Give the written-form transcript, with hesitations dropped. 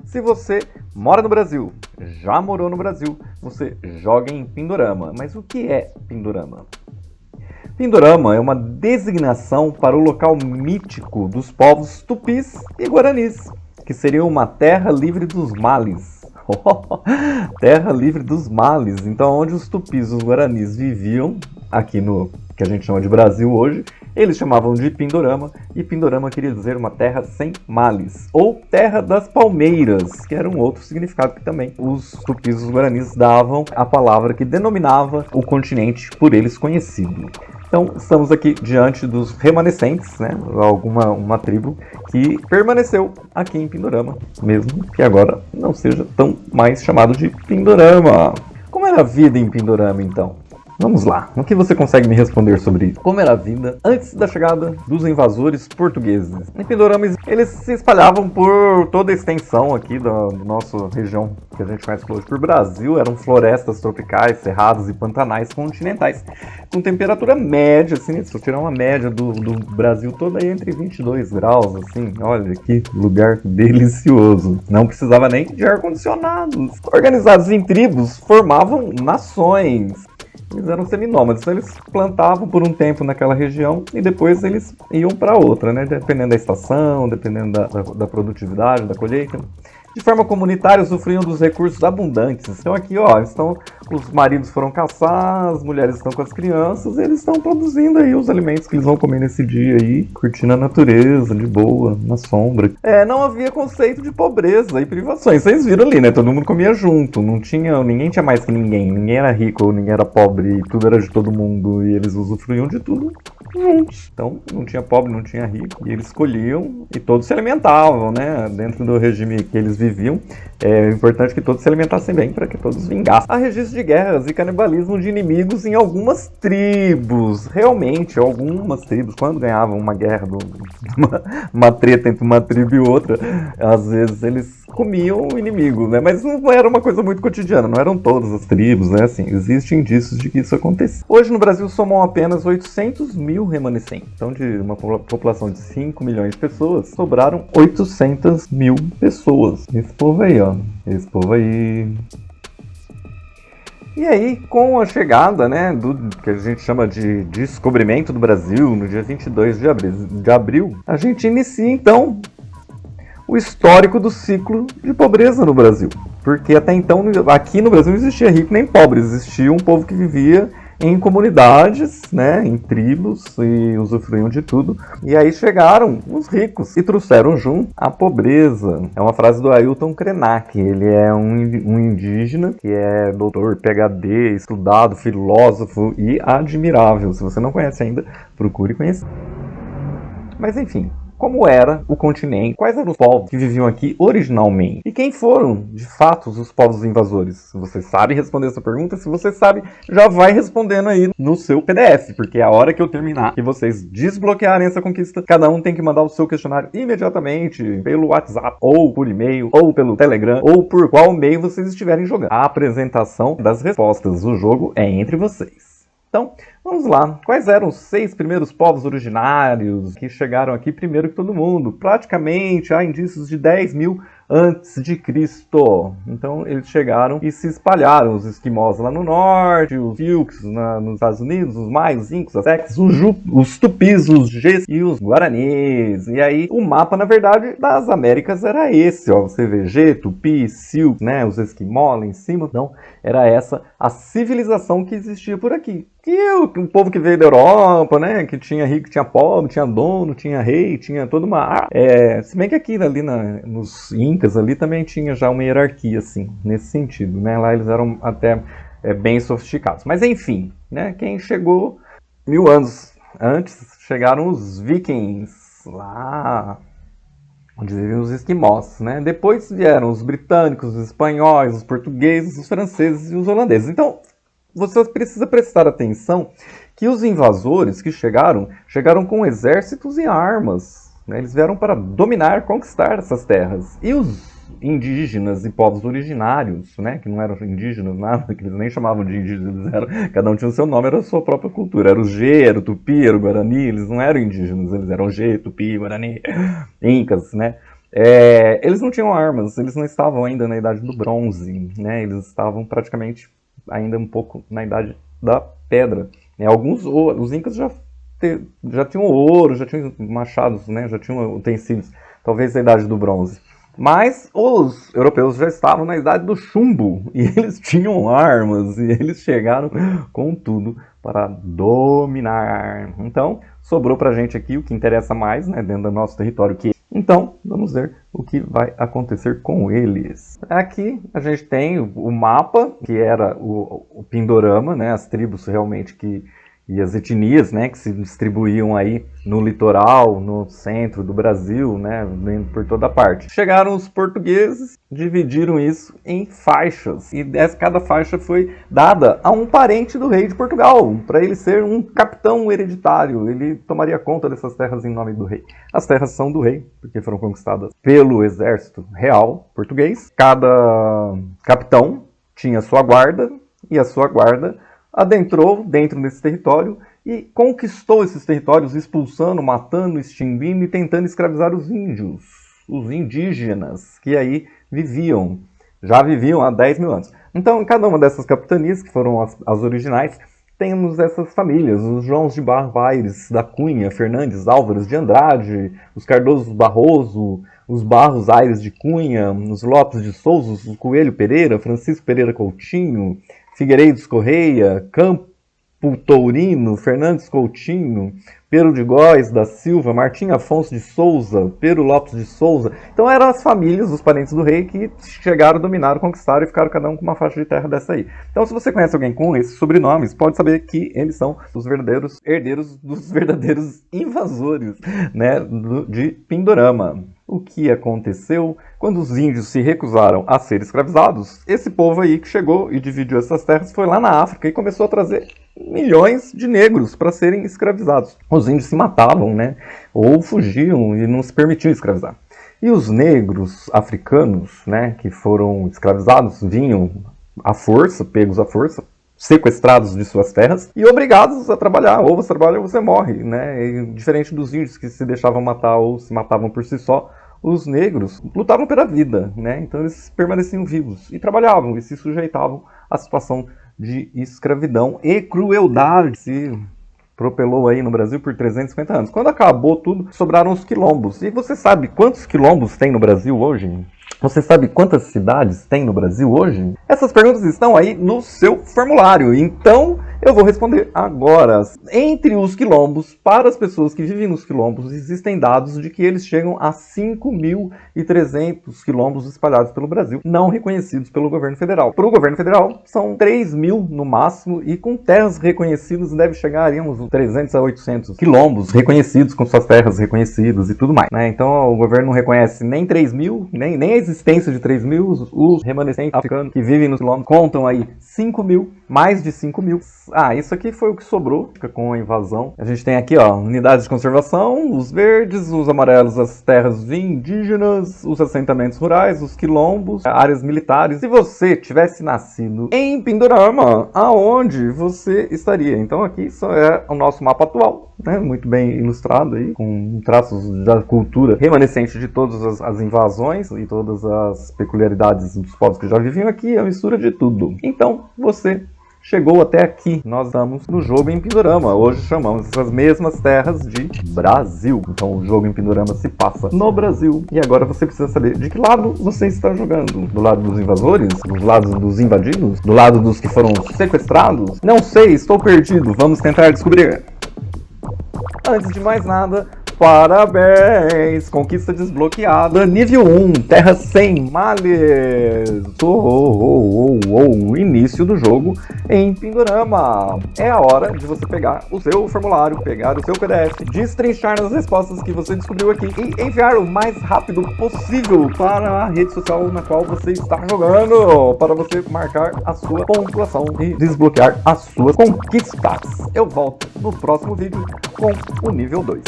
Se você mora no Brasil, já morou no Brasil, você joga em Pindorama. Mas o que é Pindorama? Pindorama é uma designação para o local mítico dos povos tupis e guaranis, que seria uma terra livre dos males. Terra livre dos males. Então, onde os tupis e os guaranis viviam, aqui no que a gente chama de Brasil hoje, eles chamavam de Pindorama, e Pindorama queria dizer uma terra sem males, ou terra das palmeiras, que era um outro significado que também os tupis e os guaranis davam à palavra que denominava o continente por eles conhecido. Então, estamos aqui diante dos remanescentes, né? Uma tribo que permaneceu aqui em Pindorama, mesmo que agora não seja tão mais chamado de Pindorama. Como era a vida em Pindorama, então? Vamos lá, o que você consegue me responder sobre isso? Como era a vida antes da chegada dos invasores portugueses? Em Pindorama, eles se espalhavam por toda a extensão aqui da nossa região, que a gente conhece hoje por Brasil. Eram florestas tropicais, cerrados e pantanais continentais, com temperatura média, assim, se eu tirar uma média do Brasil todo aí entre 22 graus, assim, olha que lugar delicioso. Não precisava nem de ar-condicionado. Organizados em tribos, formavam nações. Eles eram seminômades, então eles plantavam por um tempo naquela região e depois eles iam para outra, né? Dependendo da estação, dependendo da produtividade, da colheita. De forma comunitária, usufruíam dos recursos abundantes. Então aqui, ó, os maridos foram caçar, as mulheres estão com as crianças, e eles estão produzindo aí os alimentos que eles vão comer nesse dia aí, curtindo a natureza, de boa, na sombra. Não havia conceito de pobreza e privações. Vocês viram ali, né? Todo mundo comia junto, ninguém tinha mais que ninguém. Ninguém era rico ou ninguém era pobre, e tudo era de todo mundo, e eles usufruíam de tudo juntos. Então, não tinha pobre, não tinha rico, e eles escolhiam, e todos se alimentavam, né? Dentro do regime que eles viviam, é importante que todos se alimentassem bem para que todos vingassem. Há registros de guerras e canibalismo de inimigos em algumas tribos. Realmente, algumas tribos, quando ganhavam uma guerra, uma treta entre uma tribo e outra, às vezes eles comiam o inimigo, né? Mas não era uma coisa muito cotidiana, não eram todas as tribos, né? Assim, existem indícios de que isso acontecia. Hoje no Brasil somam apenas 800 mil remanescentes. Então, de uma população de 5 milhões de pessoas, sobraram 800 mil pessoas. Esse povo aí, ó. Esse povo aí. E aí, com a chegada, né, do que a gente chama de descobrimento do Brasil, no dia 22 de abril, a gente inicia, então, o histórico do ciclo de pobreza no Brasil. Porque até então, aqui no Brasil não existia rico nem pobre, existia um povo que vivia em comunidades, né, em tribos, e usufruíam de tudo. E aí chegaram os ricos e trouxeram junto a pobreza. É uma frase do Ailton Krenak. Ele é um indígena que é doutor, PhD, estudado, filósofo e admirável. Se você não conhece ainda, procure conhecer. Mas enfim, como era o continente, quais eram os povos que viviam aqui originalmente e quem foram, de fato, os povos invasores? Se você sabe responder essa pergunta, se você sabe, já vai respondendo aí no seu PDF, porque a hora que eu terminar e vocês desbloquearem essa conquista, cada um tem que mandar o seu questionário imediatamente pelo WhatsApp, ou por e-mail, ou pelo Telegram, ou por qual meio vocês estiverem jogando. A apresentação das respostas, o jogo é entre vocês. Então, vamos lá. Quais eram os 6 primeiros povos originários que chegaram aqui primeiro que todo mundo? Praticamente há indícios de 10 mil antes de Cristo. Então, eles chegaram e se espalharam. Os esquimós lá no norte, os Filks nos Estados Unidos, os Maias, os Incas, os Aztecs, os Tupis, os Gês e os Guaranis. E aí, o mapa, na verdade, das Américas era esse, ó. Você vê Gê, Tupi, Silk, né? Os esquimós lá em cima. Então, era essa a civilização que existia por aqui. E o povo que veio da Europa, né, que tinha rico, tinha pobre, tinha dono, tinha rei, tinha toda uma... se bem que aqui ali nos Incas ali também tinha já uma hierarquia, assim, nesse sentido, né, lá eles eram até bem sofisticados. Mas enfim, né, quem chegou 1000 anos antes, chegaram os vikings, lá onde viviam os esquimós, né, depois vieram os britânicos, os espanhóis, os portugueses, os franceses e os holandeses. Então, você precisa prestar atenção que os invasores que chegaram com exércitos e armas, né? Eles vieram para dominar, conquistar essas terras. E os indígenas e povos originários, né? Que não eram indígenas, nada, que eles nem chamavam de indígenas, cada um tinha o seu nome, era a sua própria cultura. Era o Gê, era o Tupi, era o Guarani, eles não eram indígenas, eles eram Gê, Tupi, Guarani, Incas, né? Eles não tinham armas, eles não estavam ainda na Idade do Bronze, né? Eles estavam praticamente ainda um pouco na Idade da Pedra. Os incas já tinham ouro, já tinham machados, né? Já tinham utensílios, talvez da Idade do Bronze. Mas os europeus já estavam na Idade do Chumbo, e eles tinham armas, e eles chegaram com tudo para dominar. Então, sobrou pra gente aqui o que interessa mais, né, dentro do nosso território. Então, vamos ver o que vai acontecer com eles. Aqui a gente tem o mapa, que era o Pindorama, né, as tribos realmente e as etnias, né, que se distribuíam aí no litoral, no centro do Brasil, né, por toda parte. Chegaram os portugueses, dividiram isso em faixas, e cada faixa foi dada a um parente do rei de Portugal, para ele ser um capitão hereditário. Ele tomaria conta dessas terras em nome do rei. As terras são do rei, porque foram conquistadas pelo exército real português. Cada capitão tinha sua guarda, e a sua guarda adentrou dentro desse território e conquistou esses territórios, expulsando, matando, extinguindo e tentando escravizar os índios, os indígenas, que aí já viviam há 10 mil anos. Então, em cada uma dessas capitanias, que foram as originais, temos essas famílias, os Joãos de Barros Aires, da Cunha, Fernandes, Álvares de Andrade, os Cardoso Barroso, os Barros Aires de Cunha, os Lopes de Souza, os Coelho Pereira, Francisco Pereira Coutinho, Figueiredos Correia, Campo Tourino, Fernandes Coutinho, Pero de Góes da Silva, Martim Afonso de Souza, Pero Lopes de Souza. Então eram as famílias, os parentes do rei, que chegaram, dominaram, conquistaram e ficaram cada um com uma faixa de terra dessa aí. Então, se você conhece alguém com esses sobrenomes, pode saber que eles são os verdadeiros herdeiros dos verdadeiros invasores, né, de Pindorama. O que aconteceu? Quando os índios se recusaram a ser escravizados, esse povo aí que chegou e dividiu essas terras foi lá na África e começou a trazer milhões de negros para serem escravizados. Os índios se matavam, né? Ou fugiam e não se permitiam escravizar. E os negros africanos, né, que foram escravizados, vinham à força, pegos à força, sequestrados de suas terras e obrigados a trabalhar. Ou você trabalha ou você morre, né? E, diferente dos índios que se deixavam matar ou se matavam por si só, os negros lutavam pela vida, né? Então eles permaneciam vivos e trabalhavam e se sujeitavam à situação de escravidão e crueldade. Se propelou aí no Brasil por 350 anos. Quando acabou tudo, sobraram os quilombos. E você sabe quantos quilombos tem no Brasil hoje? Você sabe quantas cidades tem no Brasil hoje? Essas perguntas estão aí no seu formulário, então eu vou responder agora. Entre os quilombos, para as pessoas que vivem nos quilombos, existem dados de que eles chegam a 5.300 quilombos espalhados pelo Brasil, não reconhecidos pelo governo federal. Para o governo federal, são 3.000 no máximo, e com terras reconhecidas deve chegar a uns 300 a 800 quilombos reconhecidos, com suas terras reconhecidas e tudo mais, né? Então o governo não reconhece nem 3.000, nem a existência de 3.000, os remanescentes africanos que vivem nos quilombos contam aí 5.000, mais de 5.000. Isso aqui foi o que sobrou com a invasão. A gente tem aqui, ó, unidades de conservação, os verdes, os amarelos, as terras indígenas, os assentamentos rurais, os quilombos, áreas militares. Se você tivesse nascido em Pindorama, aonde você estaria? Então aqui só é o nosso mapa atual, né? Muito bem ilustrado aí, com traços da cultura remanescente de todas as invasões e todas as peculiaridades dos povos que já viviam aqui, a mistura de tudo. Então, você chegou até aqui. Nós estamos no jogo em Pindorama. Hoje chamamos essas mesmas terras de Brasil. Então o jogo em Pindorama se passa no Brasil. E agora você precisa saber de que lado você está jogando. Do lado dos invasores? Do lado dos invadidos? Do lado dos que foram sequestrados? Não sei, estou perdido. Vamos tentar descobrir. Antes de mais nada, parabéns! Conquista desbloqueada. Nível 1, terra sem males. Início do jogo em Pindorama. É a hora de você pegar o seu formulário, pegar o seu PDF, destrinchar as respostas que você descobriu aqui e enviar o mais rápido possível para a rede social na qual você está jogando, para você marcar a sua pontuação e desbloquear as suas conquistas. Eu volto no próximo vídeo com o nível 2.